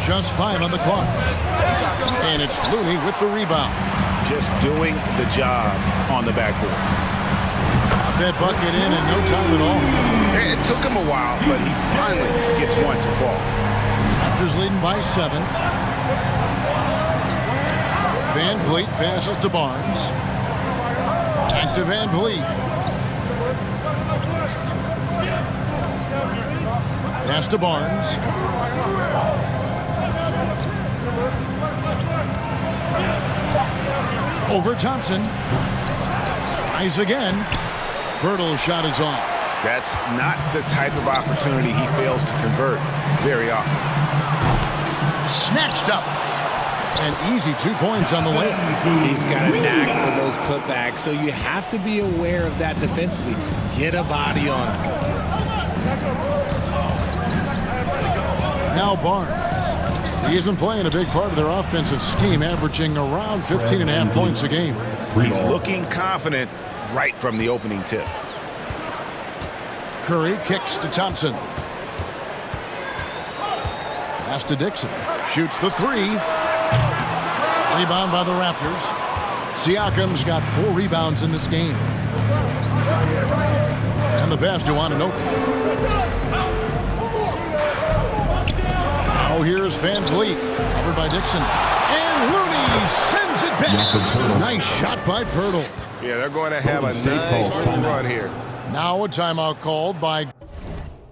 Just 5 on the clock. And it's Looney with the rebound. Just doing the job on the backboard. Got that bucket in no time at all. It took him a while, but he finally gets one to fall. Raptors leading by 7. Van Vliet passes to Barnes. Back to Van Vliet. Pass to Barnes. Over Thompson. Tries again. Birtle's shot is off. That's not the type of opportunity he fails to convert very often. Snatched up. And easy 2 points on the way. He's got a knack for those putbacks, so you have to be aware of that defensively. Get a body on him. Now Barnes. He's been playing a big part of their offensive scheme, averaging around 15.5 points a game. He's looking confident right from the opening tip. Curry kicks to Thompson. Pass to Dixon. Shoots the 3. Rebound by the Raptors. Siakam's got 4 rebounds in this game. And the pass to Anunoby. Now here's Van Vliet. Covered by Dixon. And Looney sends it back. Nice shot by Pirtle. Yeah, they're going to have a nice little run here. Now a timeout called by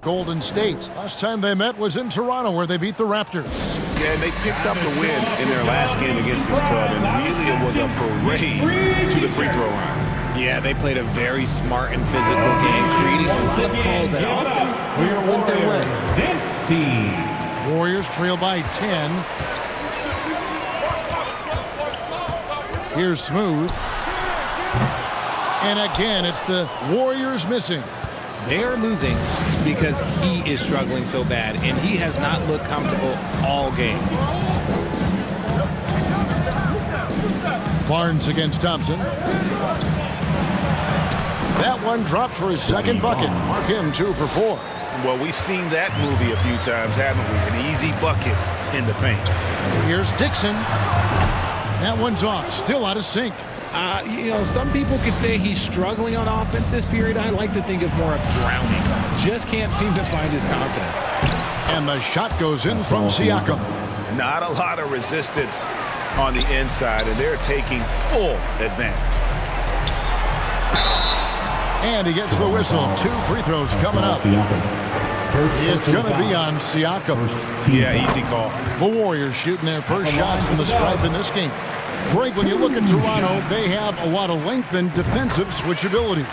Golden State. Last time they met was in Toronto, where they beat the Raptors. Yeah, they picked up the win in their last game against this club, and really it was a parade to the free throw line. Yeah, they played a very smart and physical game, creating a lot of calls that often went their way. Warriors trail by 10. Here's Smooth. And again, it's the Warriors missing. They're losing because he is struggling so bad, and he has not looked comfortable all game. Barnes against Thompson. That one dropped for his second bucket. Mark him 2 for 4. Well, we've seen that movie a few times, haven't we? An easy bucket in the paint. Here's Dixon. That one's off. Still out of sync. You know, some people could say he's struggling on offense this period. I like to think of more of drowning. Just can't seem to find his confidence. And the shot goes in from Siakam. Not a lot of resistance on the inside, and they're taking full advantage. And he gets the whistle. 2 free throws coming up. It's going to be on Siakam. Yeah, easy call. The Warriors shooting their first shots from the stripe in this game. Greg, when you look at Toronto, they have a lot of length and defensive switchability.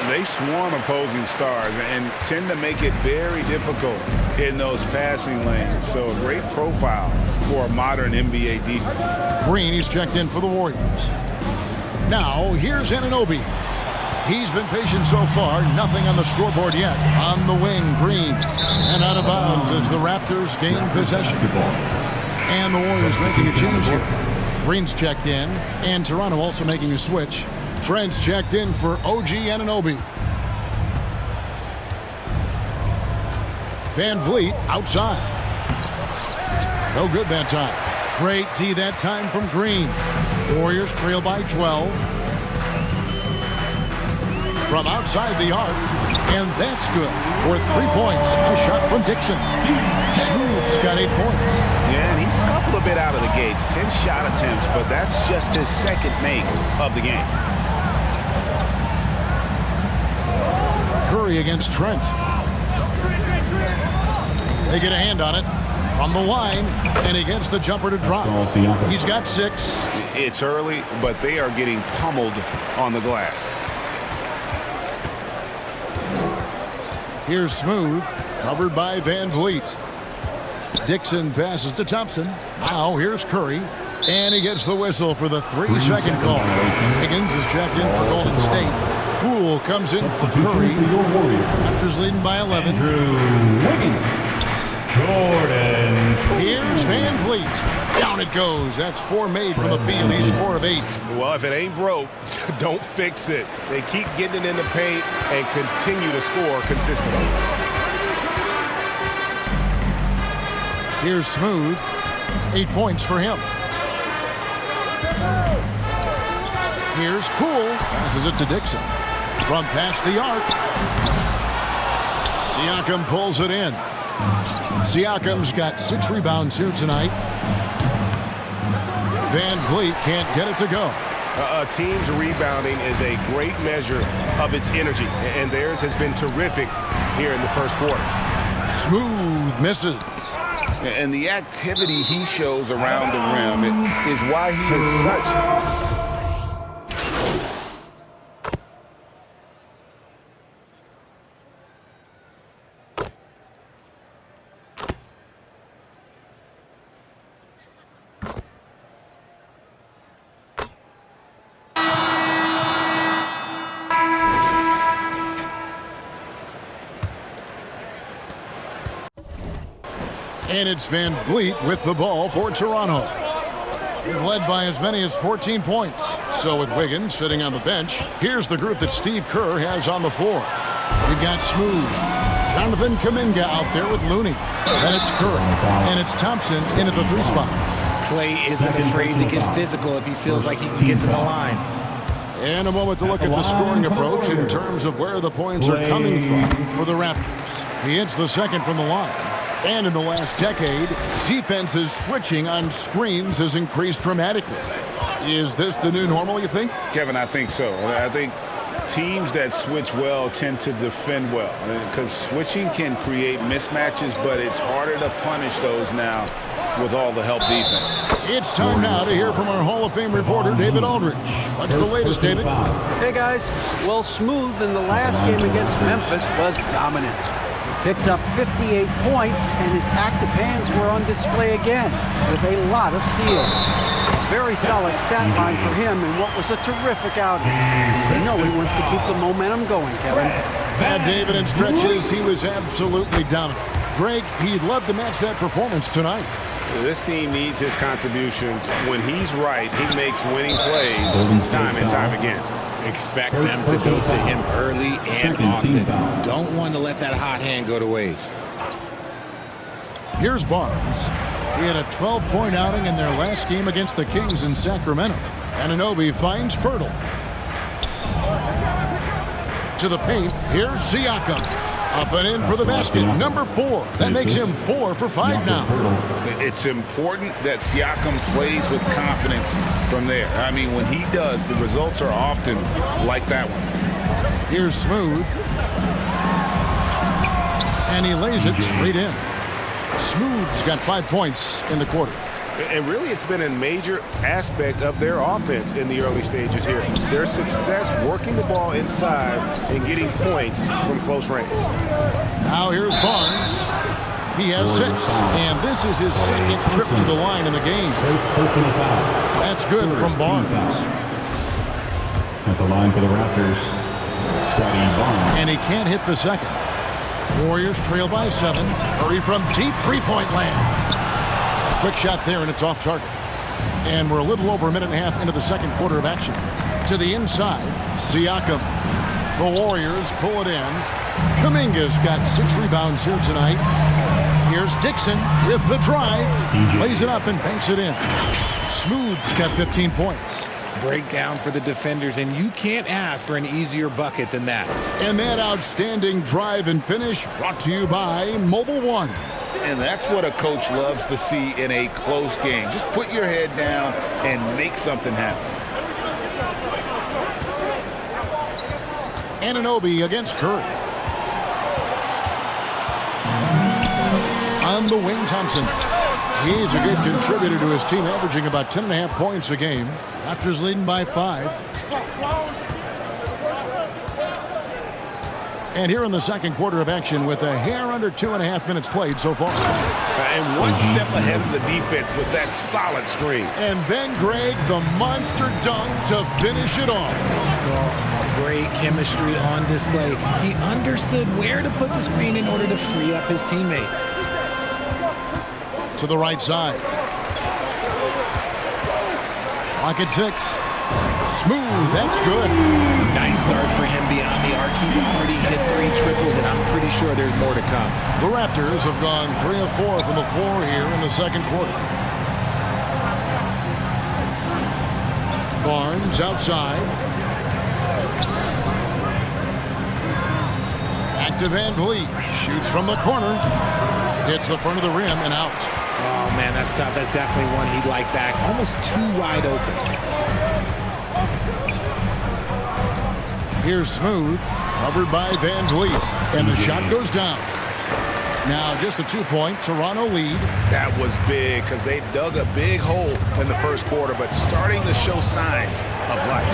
They swarm opposing stars and tend to make it very difficult in those passing lanes. So a great profile for a modern NBA defense. Green is checked in for the Warriors. Now, here's Anunoby. He's been patient so far. Nothing on the scoreboard yet. On the wing, Green. And out of bounds as the Raptors gain possession. And the Warriors making a change here. Green's checked in, and Toronto also making a switch. Trent's checked in for OG Anunoby. Van Vliet outside. No good that time. Great D that time from Green. Warriors trail by 12. From outside the arc, and that's good for 3 points. A shot from Dixon. Smooth's got 8 points. Yeah, and he scuffled a bit out of the gates. 10 shot attempts, but that's just his second make of the game. Curry against Trent. They get a hand on it from the line, and he gets the jumper to drop. He's got 6. It's early, but they are getting pummeled on the glass. Here's Smooth, covered by Van Vliet. Dixon passes to Thompson. Now here's Curry, and he gets the whistle for the 3-second call. Higgins is checked in for Golden State. Poole comes in for Curry. Raptors leading by 11. Here's Van Vliet. Down it goes. That's 4 made from the field. He's 4 of 8. Well, if it ain't broke, don't fix it. They keep getting it in the paint and continue to score consistently. Here's Smooth. 8 points for him. Here's Poole. Passes it to Dixon. From past the arc. Siakam pulls it in. Siakam's got 6 rebounds here tonight. Van Vliet can't get it to go. A team's rebounding is a great measure of its energy, and theirs has been terrific here in the first quarter. Smooth misses. And the activity he shows around the rim is why he is such... And it's Van Vliet with the ball for Toronto. They've led by as many as 14 points. So with Wiggins sitting on the bench, here's the group that Steve Kerr has on the floor. We've got Smooth, Jonathan Kuminga out there with Looney. Then it's Curry, and it's Thompson in at the 3 spot. Clay isn't afraid to get physical if he feels like he can get to the line. And a moment to look at the scoring approach in terms of where the points are coming from for the Raptors. He hits the second from the line. And in the last decade, defenses switching on screens has increased dramatically. Is this the new normal, you think? Kevin, I think so. I think teams that switch well tend to defend well, because switching can create mismatches, but it's harder to punish those now with all the help defense. It's time now to hear from our Hall of Fame reporter, David Aldridge. What's the latest, David? Hey, guys. Well, Smooth in the last game against Memphis was dominant. Picked up 58 points, and his active hands were on display again with a lot of steals. Very solid stat line for him in what was a terrific outing. You know he wants to keep the momentum going, Kevin. Bad David in stretches, he was absolutely dominant. Greg, he'd love to match that performance tonight. This team needs his contributions. When he's right, he makes winning plays time and time again. Expect them to go to him early and often. Don't want to let that hot hand go to waste. Here's Barnes. He had a 12-point outing in their last game against the Kings in Sacramento. Anunoby finds Pirtle. To the paint, here's Siakam. Up and in for the basket, number 4. That makes him 4 for 5 now. It's important that Siakam plays with confidence from there. I mean, when he does, the results are often like that one. Here's Smooth. And he lays it straight in. Smooth's got 5 points in the quarter. And really, it's been a major aspect of their offense in the early stages here. Their success working the ball inside and getting points from close range. Now here's Barnes. He has 6, and this is his second trip to the line in the game. That's good from Barnes. At the line for the Raptors, Scotty Barnes. And he can't hit the second. Warriors trail by 7. Curry from deep 3-point land. Quick shot there, and it's off target. And we're a little over a minute and a half into the second quarter of action. To the inside, Siakam. The Warriors pull it in. Kuminga's got 6 rebounds here tonight. Here's Dixon with the drive. Lays it up and banks it in. Smooth's got 15 points. Breakdown for the defenders, and you can't ask for an easier bucket than that. And that outstanding drive and finish brought to you by Mobile One. And that's what a coach loves to see in a close game. Just put your head down and make something happen. Anunoby against Curry. On the wing, Thompson. He's a good contributor to his team, averaging about 10.5 points a game. Raptors leading by 5. And here in the second quarter of action with a hair under 2.5 minutes played so far. And one step ahead of the defense with that solid screen. And then, Greg, the monster dunk to finish it off. Great chemistry on display. He understood where to put the screen in order to free up his teammate. To the right side. Pocket 6. Smooth, that's good. Nice start for him beyond the arc. He's already hit 3 triples, and I'm pretty sure there's more to come. The Raptors have gone 3 of 4 from the floor here in the second quarter. Barnes outside. Back to Van Vliet. Shoots from the corner. Hits the front of the rim and out. Oh, man, that's tough. That's definitely one he'd like back. Almost too wide open. Here's Smooth. Covered by Van Vliet. And the shot goes down. Now just a 2-point Toronto lead. That was big because they dug a big hole in the first quarter, but starting to show signs of life.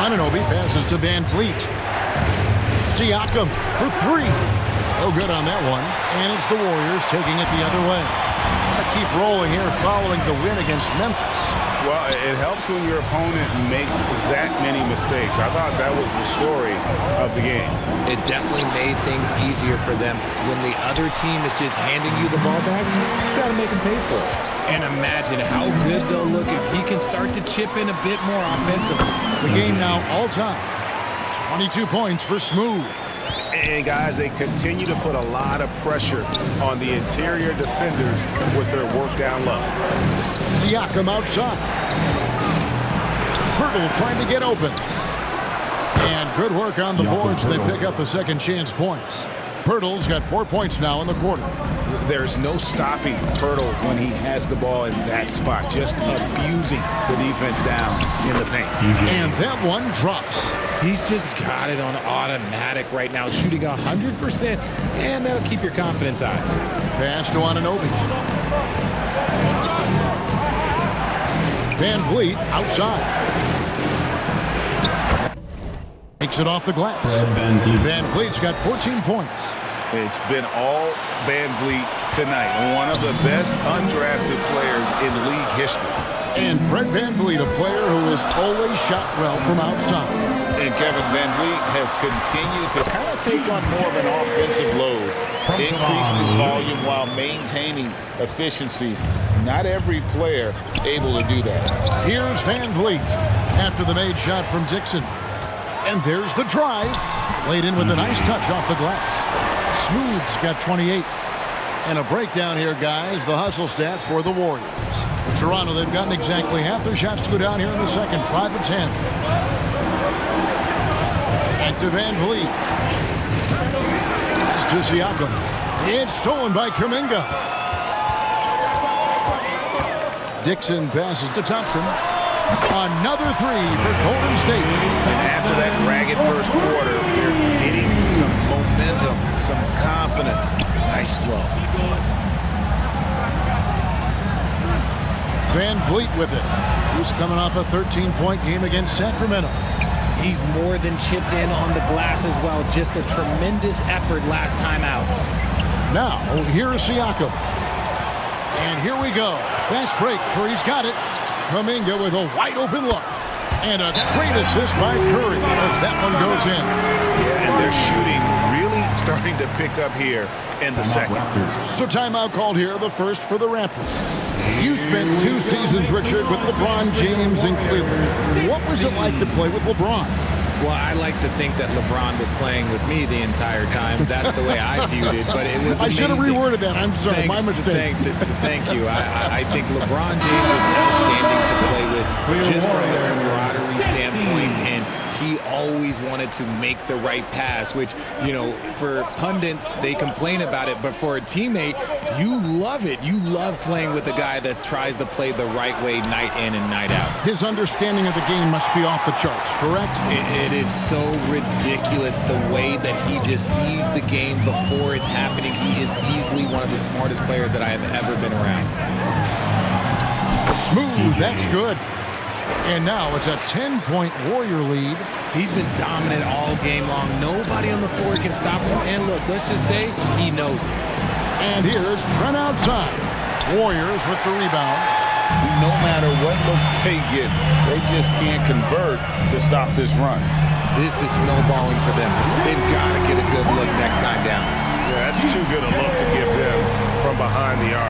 Anunoby passes to Van Vliet. Siakam for 3. No good on that one. And it's the Warriors taking it the other way. Keep rolling here following the win against Memphis. Well, it helps when your opponent makes that many mistakes. I thought that was the story of the game. It definitely made things easier for them. When the other team is just handing you the ball back, you got to make them pay for it. And imagine how good they'll look if he can start to chip in a bit more offensively. The game now all time. 22 points for Smooth. And guys, they continue to put a lot of pressure on the interior defenders with their work down low. Siakam outside. Pirtle trying to get open. And good work on the boards. They pick up the second chance points. Pirtle's got 4 points now in the quarter. There's no stopping Pirtle when he has the ball in that spot, just abusing the defense down in the paint. And that one drops. He's just got it on automatic right now, shooting 100%, and that'll keep your confidence high. Pass to Anunoby. Van Vliet outside. Takes it off the glass. Van Vliet's got 14 points. It's been all Van Vliet tonight. One of the best undrafted players in league history. And Fred Van Vliet, a player who has always shot well from outside. And Kevin Van Vliet has continued to kind of take on more of an offensive load. Increased his volume while maintaining efficiency. Not every player able to do that. Here's Van Vliet after the made shot from Dixon. And there's the drive. Laid in with a nice touch off the glass. Smooth's got 28. And a breakdown here, guys. The hustle stats for the Warriors. In Toronto, they've gotten exactly half their shots to go down here in the second. 5 of 10. Back to Van Vliet. Pass to Siakam. It's stolen by Kuminga. Dixon passes to Thompson. Another 3 for Golden State. And after that ragged first quarter, they're getting some momentum, some confidence. Nice flow. Van Vliet with it. He's coming off a 13-point game against Sacramento. He's more than chipped in on the glass as well. Just a tremendous effort last time out. Now, here's Siakam. And here we go. Fast break. Curry's got it. Kuminga with a wide open look. And a great assist by Curry as that one goes in. Yeah, and they're shooting really starting to pick up here in the second. So timeout called here, the first for the Raptors. You spent 2 seasons, Richard, with LeBron James in Cleveland. What was it like to play with LeBron? Well, I like to think that LeBron was playing with me the entire time. That's the way I viewed it, but it was amazing. I should have reworded that. I'm sorry, my mistake. Thank you. I think LeBron James was outstanding to play with just from the camaraderie standpoint, and he always wanted to make the right pass, which, you know, for pundits, they complain about it, but for a teammate, you love it. You love playing with a guy that tries to play the right way night in and night out. His understanding of the game must be off the charts, correct? It is so ridiculous the way that he just sees the game before it's happening. He is easily one of the smartest players that I have ever been around. Smooth, that's good. And now it's a 10-point Warrior lead. He's been dominant all game long. Nobody on the floor can stop him. And look, let's just say he knows it. And here's Trent outside. Warriors with the rebound. No matter what looks they get, they just can't convert to stop this run. This is snowballing for them. They've got to get a good look next time down. Yeah, that's too good a look to give them from behind the arc.